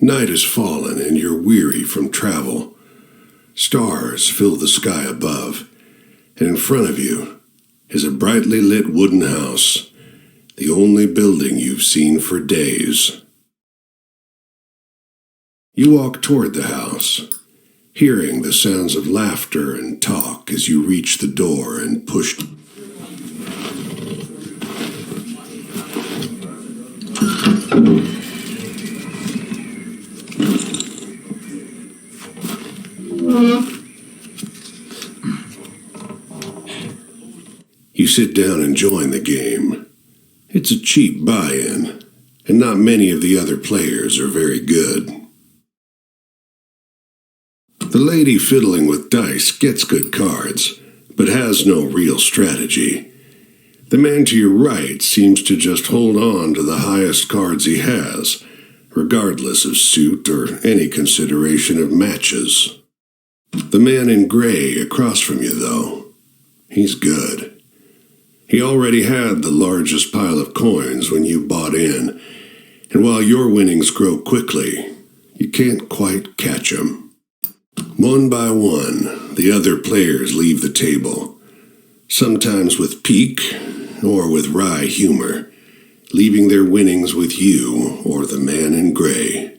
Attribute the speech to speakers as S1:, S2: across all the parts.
S1: Night has fallen and you're weary from travel. Stars fill the sky above, and in front of you is a brightly lit wooden house, the only building you've seen for days. You walk toward the house, hearing the sounds of laughter and talk as you reach the door and push. You sit down and join the game. It's a cheap buy-in, and not many of the other players are very good. The lady fiddling with dice gets good cards, but has no real strategy. The man to your right seems to just hold on to the highest cards he has, regardless of suit or any consideration of matches. The man in gray across from you, though, he's good. He already had the largest pile of coins when you bought in, and while your winnings grow quickly, you can't quite catch him. One by one, the other players leave the table, sometimes with pique or with wry humor, leaving their winnings with you or the man in gray.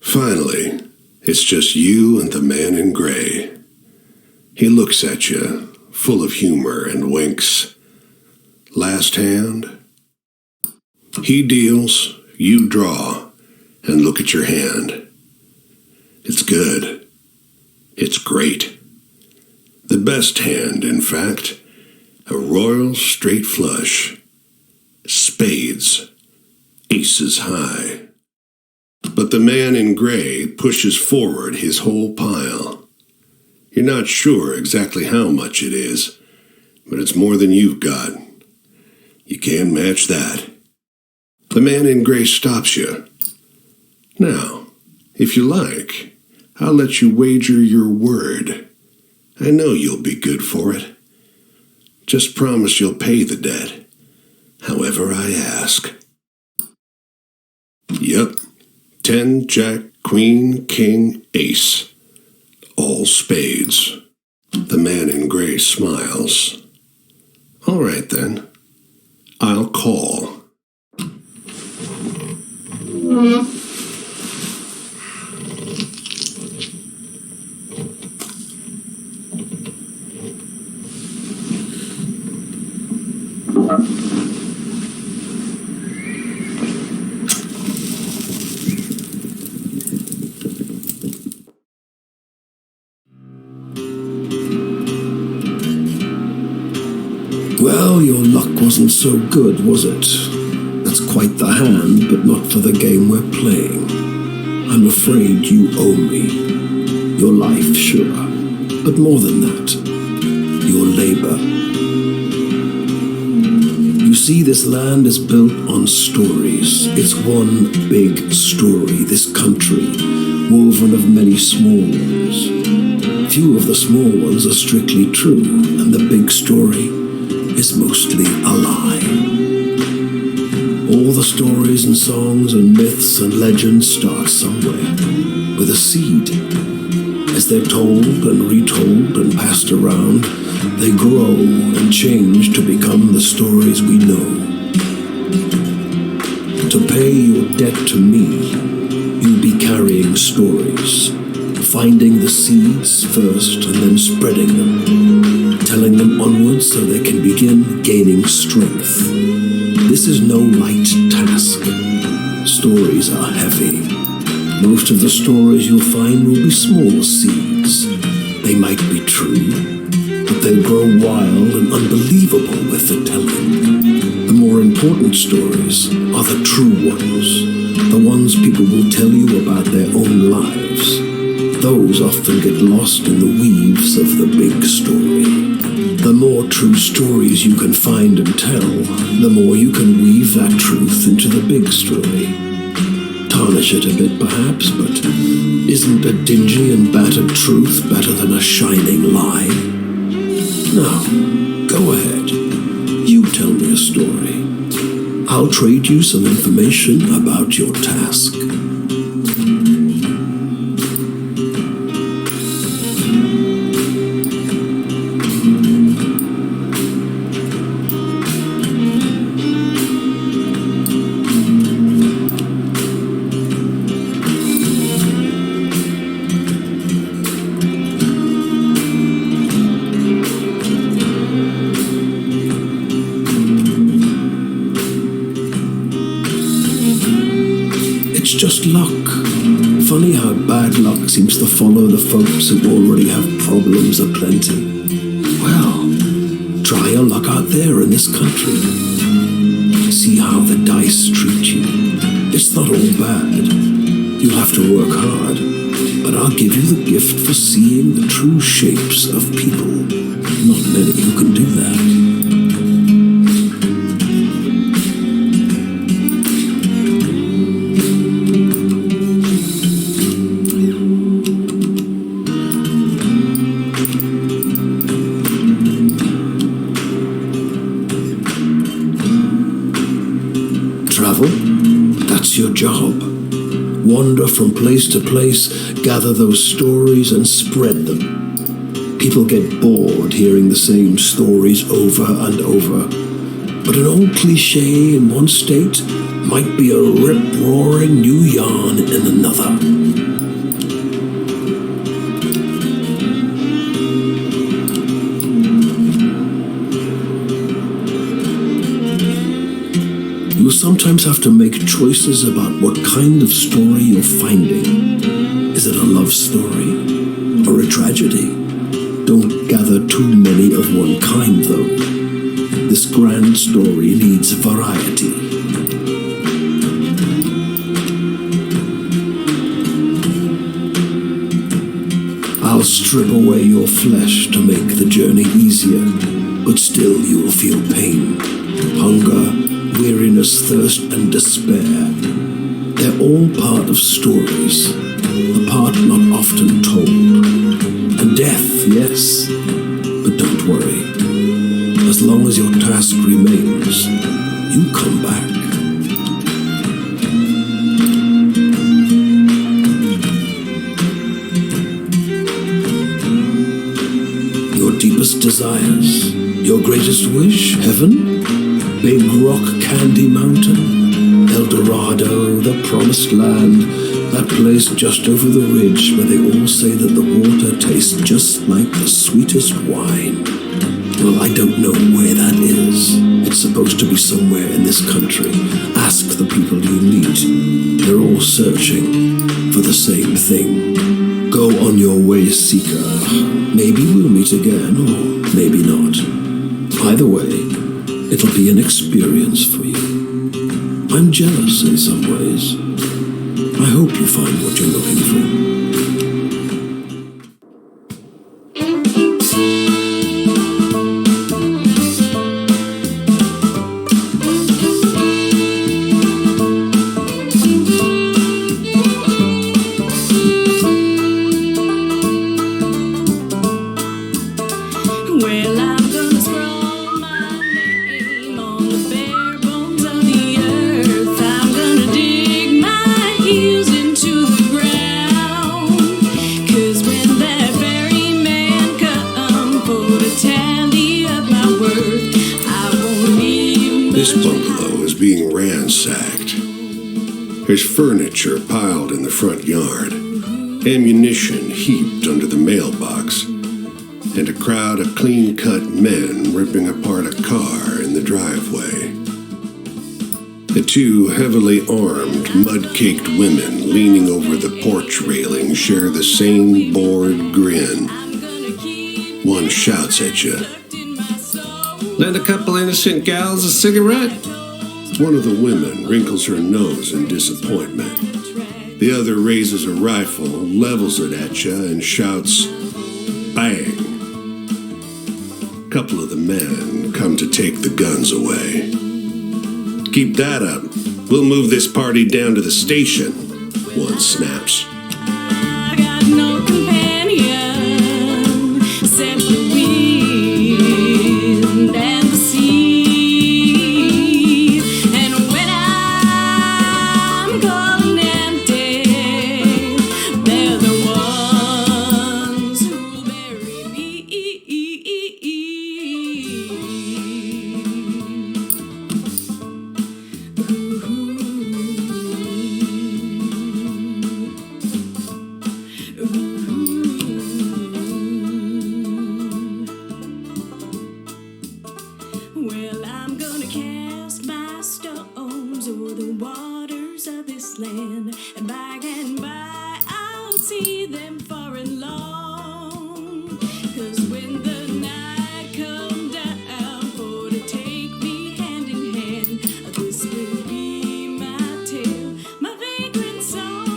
S1: Finally, it's just you and the man in gray. He looks at you, full of humor, and winks. Last hand? He deals, you draw, and look at your hand. It's good. It's great. The best hand, in fact. A royal straight flush. Spades. Aces high. But the man in gray pushes forward his whole pile. You're not sure exactly how much it is, but it's more than you've got. You can't match that. The man in gray stops you. Now, if you like, I'll let you wager your word. I know you'll be good for it. Just promise you'll pay the debt, however I ask. Yep. 10, Jack, Queen, King, Ace. All spades. The man in gray smiles. All right, then. I'll call.
S2: Well, your luck wasn't so good, was it? That's quite the hand, but not for the game we're playing. I'm afraid you owe me. Your life, sure, but more than that, your labor. You see, this land is built on stories. It's one big story, this country, woven of many small ones. Few of the small ones are strictly true, and the big story is mostly a lie. All the stories and songs and myths and legends start somewhere, with a seed. As they're told and retold and passed around, they grow and change to become the stories we know. To pay your debt to me, you'll be carrying stories, finding the seeds first and then spreading them, telling them onwards so they can begin gaining strength. This is no light task. Stories are heavy. Most of the stories you'll find will be small seeds, They might be true, but they'll grow wild and unbelievable with the telling. The more important stories are the true ones, the ones people will tell you about their own lives. Those often get lost in the weaves of the big story. The more true stories you can find and tell, the more you can weave that truth into the big story. Tarnish it a bit perhaps, but isn't a dingy and battered truth better than a shining lie? Now, go ahead. You tell me a story. I'll trade you some information about your task. Just luck. Funny how bad luck seems to follow the folks who already have problems aplenty. Well, try your luck out there in this country. See how the dice treat you. It's not all bad. You'll have to work hard, but I'll give you the gift for seeing the true shapes of people. Not many who can do that. Travel, that's your job. Wander from place to place, gather those stories and spread them. People get bored hearing the same stories over and over. But an old cliché in one state might be a rip-roaring new yarn in another. You sometimes have to make choices about what kind of story you're finding. Is it a love story or a tragedy? Don't gather too many of one kind, though. This grand story needs variety. I'll strip away your flesh to make the journey easier, but still you'll feel pain, hunger, weariness, thirst, and despair. They're all part of stories, a part not often told. And death, yes, but don't worry. As long as your task remains, you come back. Your deepest desires, your greatest wish, heaven? Big Rock Candy Mountain, El Dorado, the Promised Land, that place just over the ridge where they all say that the water tastes just like the sweetest wine. Well, I don't know where that is. It's supposed to be somewhere in this country. Ask the people you meet. They're all searching for the same thing. Go on your way, seeker. Maybe we'll meet again, or maybe not. Either way, it'll be an experience for you. I'm jealous in some ways. I hope you find what you're looking for. This bungalow is being ransacked. There's furniture piled in the front yard, ammunition heaped under the mailbox, and a crowd of clean-cut men ripping apart a car in the driveway. The two heavily armed, mud-caked women leaning over the porch railing share the same bored grin.
S1: one shouts at you.
S3: Lend a couple innocent gals a cigarette?
S1: One of the women wrinkles her nose in disappointment. The other raises a rifle, levels it at you, and shouts, "Bang!" A couple of the men come to take the guns away. "Keep that up. We'll move this party down to the station," one snaps.
S4: I got no companion except the wind and the sea. And when I'm cold and empty, they're the ones who'll bury me. Well, I'm gonna cast my stones over the waters of this land, and by and by I'll see them far and long. 'Cause when the night come down for to take me hand in hand, this will be my tale, my vagrant song.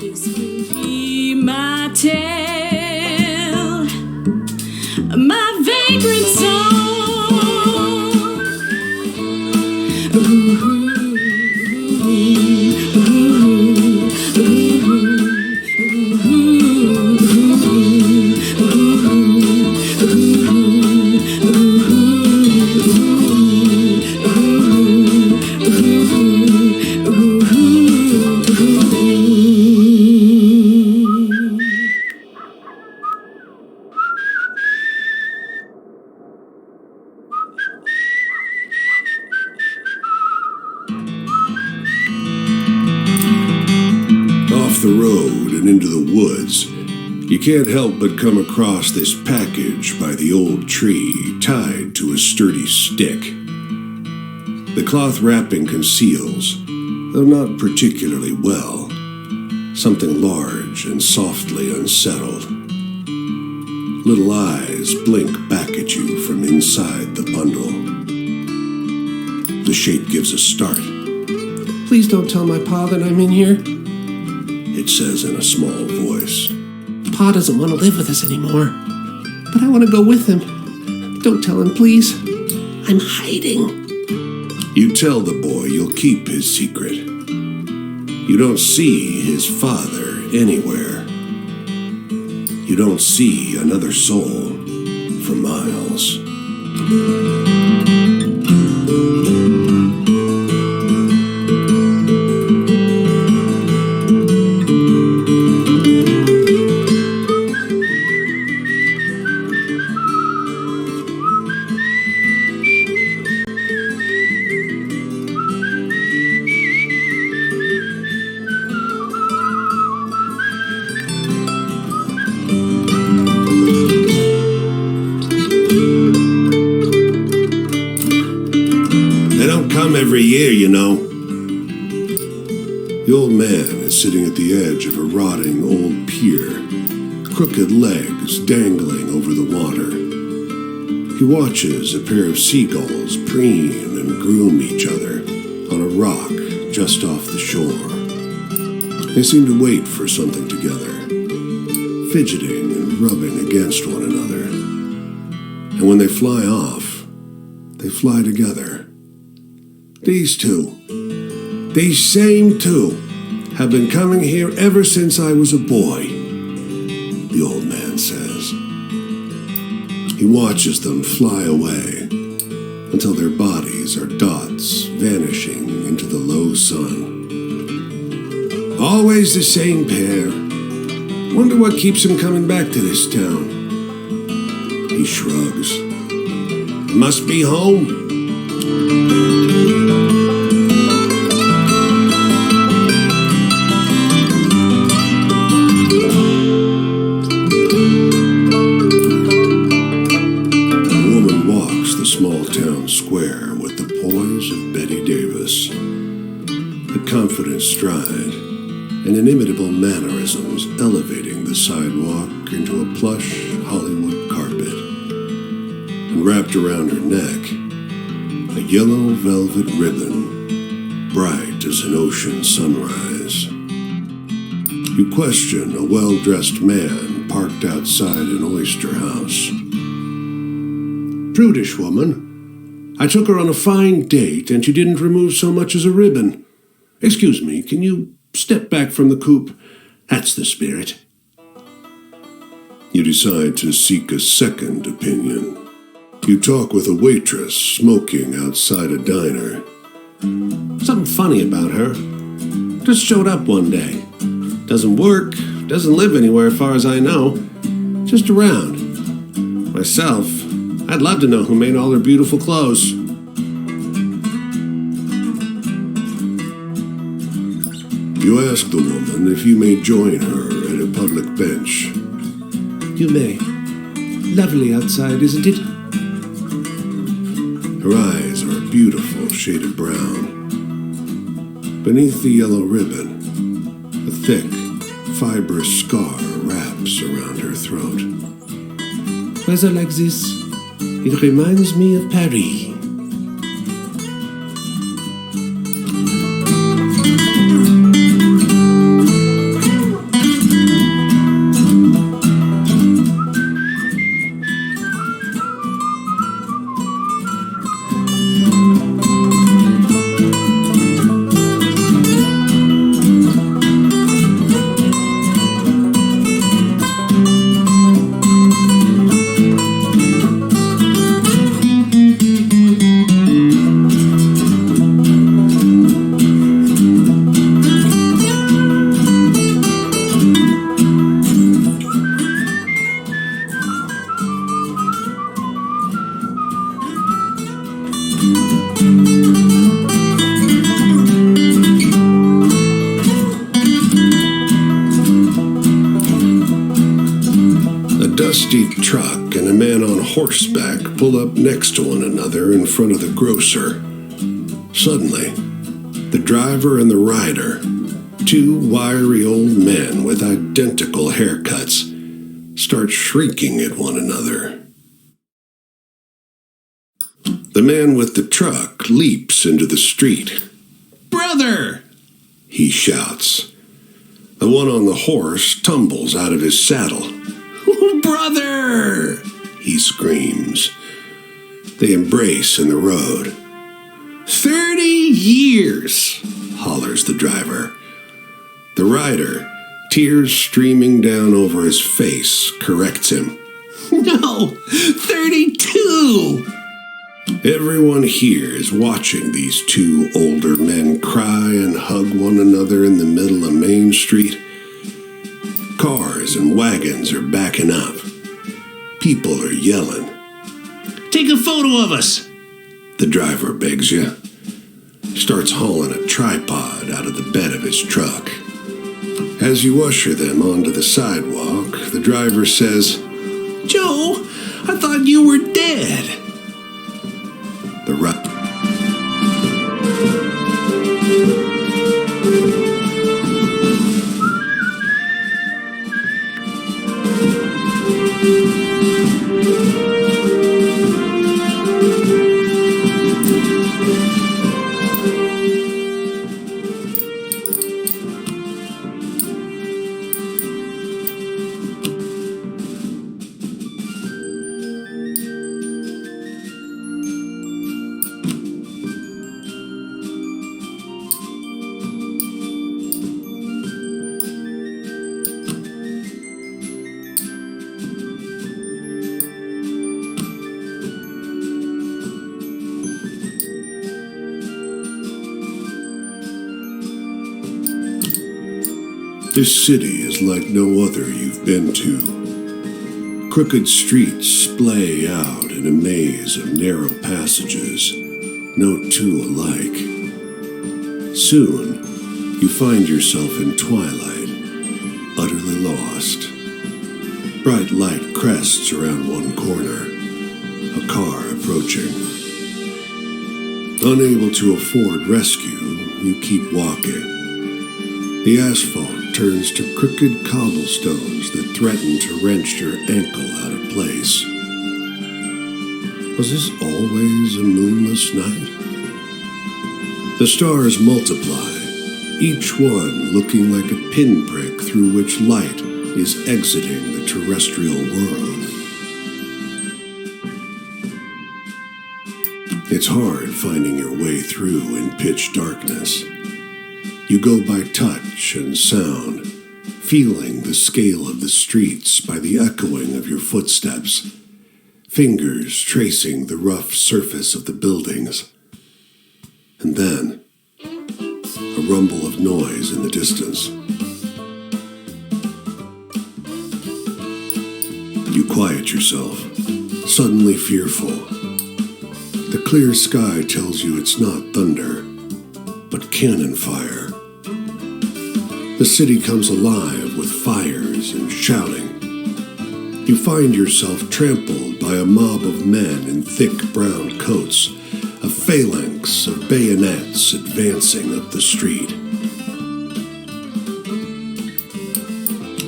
S4: This will be my tale, my vagrant song.
S1: Off the road and into the woods, you can't help but come across this package by the old tree tied to a sturdy stick. The cloth wrapping conceals, though not particularly well, something large and softly unsettled. Little eyes blink back at you from inside the bundle. The shape gives a start.
S3: Please don't tell my pa that I'm in here.
S1: It says in a small voice.
S3: Pa doesn't want to live with us anymore. But I want to go with him. Don't tell him, please. I'm hiding.
S1: You tell the boy you'll keep his secret. You don't see his father anywhere. You don't see another soul for miles. Every year, you know. The old man is sitting at the edge of a rotting old pier, crooked legs dangling over the water. He watches a pair of seagulls preen and groom each other on a rock just off the shore. They seem to wait for something together, fidgeting and rubbing against one another. And when they fly off, they fly together. These two, these same two, have been coming here ever since I was a boy, the old man says. He watches them fly away until their bodies are dots vanishing into the low sun. Always the same pair. Wonder what keeps them coming back to this town. He shrugs. Must be home. Square with the poise of Betty Davis, a confident stride, and inimitable mannerisms elevating the sidewalk into a plush Hollywood carpet. And wrapped around her neck, a yellow velvet ribbon, bright as an ocean sunrise. You question a well-dressed man parked outside an oyster house. Prudish woman, I took her on a fine date and she didn't remove so much as a ribbon. Excuse me, can you step back from the coupe? That's the spirit. You decide to seek a second opinion. You talk with a waitress smoking outside a diner. Something funny about her. Just showed up one day. Doesn't work, doesn't live anywhere far as I know. Just around. Myself, I'd love to know who made all her beautiful clothes. You ask the woman if you may join her at a public bench. You may. Lovely outside, isn't it? Her eyes are a beautiful shade of brown. Beneath the yellow ribbon, a thick, fibrous scar wraps around her throat. Weather like this, it reminds me of Paris. Dusty truck and a man on horseback pull up next to one another in front of the grocer. Suddenly, the driver and the rider, two wiry old men with identical haircuts, start shrieking at one another. The man with the truck leaps into the street. "Brother!" he shouts. The one on the horse tumbles out of his saddle. "Brother!" he screams. They embrace in the road. 30 years, hollers the driver. The rider, tears streaming down over his face, corrects him. "No, 32! Everyone here is watching these two older men cry and hug one another in the middle of Main Street. Cars and wagons are backing up. People are yelling. "Take a photo of us," the driver begs you. Starts hauling a tripod out of the bed of his truck. As you usher them onto the sidewalk, the driver says, "Joe, I thought you were dead." The This city is like no other you've been to. Crooked streets splay out in a maze of narrow passages, no two alike. Soon, you find yourself in twilight, utterly lost. Bright light crests around one corner, a car approaching. Unable to afford rescue, you keep walking. The asphalt turns to crooked cobblestones that threaten to wrench your ankle out of place. Was this always a moonless night? The stars multiply, each one looking like a pinprick through which light is exiting the terrestrial world. It's hard finding your way through in pitch darkness. You go by touch and sound, feeling the scale of the streets by the echoing of your footsteps, fingers tracing the rough surface of the buildings. And then, a rumble of noise in the distance. You quiet yourself, suddenly fearful. The clear sky tells you it's not thunder, but cannon fire. The city comes alive with fires and shouting. You find yourself trampled by a mob of men in thick brown coats, a phalanx of bayonets advancing up the street.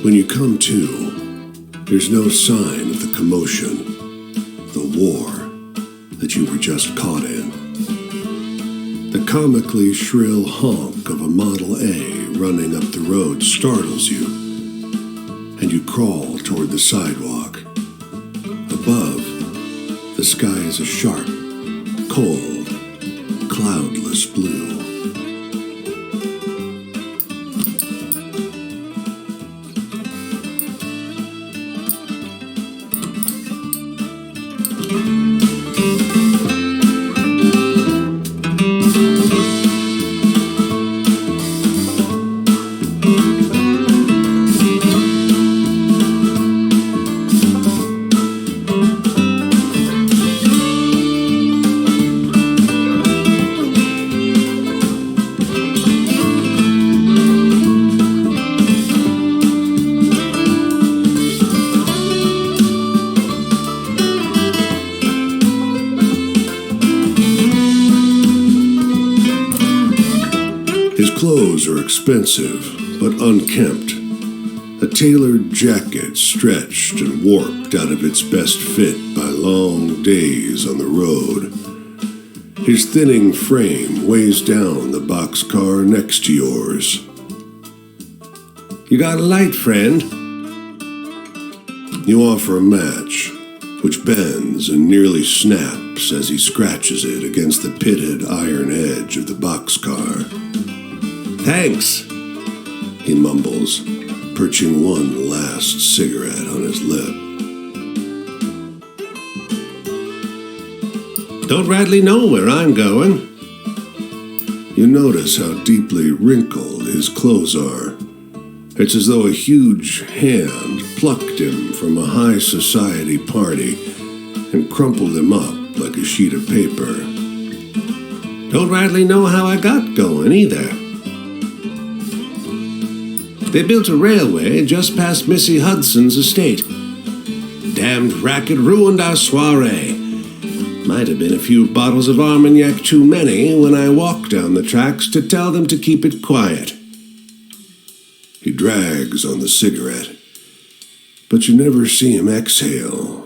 S1: When you come to, there's no sign of the commotion, the war that you were just caught in. The comically shrill honk of a Model A running up the road startles you, and you crawl toward the sidewalk. Above, the sky is a sharp, cold, cloudless blue. His clothes are expensive, but unkempt. A tailored jacket stretched and warped out of its best fit by long days on the road. His thinning frame weighs down the boxcar next to yours. "You got a light, friend?" You offer a match, which bends and nearly snaps as he scratches it against the pitted iron edge of the boxcar. "Thanks," he mumbles, perching one last cigarette on his lip. "Don't rightly know where I'm going." You notice how deeply wrinkled his clothes are. It's as though a huge hand plucked him from a high society party and crumpled him up like a sheet of paper. "Don't rightly know how I got going either. They built a railway just past Missy Hudson's estate. Damned racket ruined our soiree. Might have been a few bottles of Armagnac too many when I walked down the tracks to tell them to keep it quiet." He drags on the cigarette, but you never see him exhale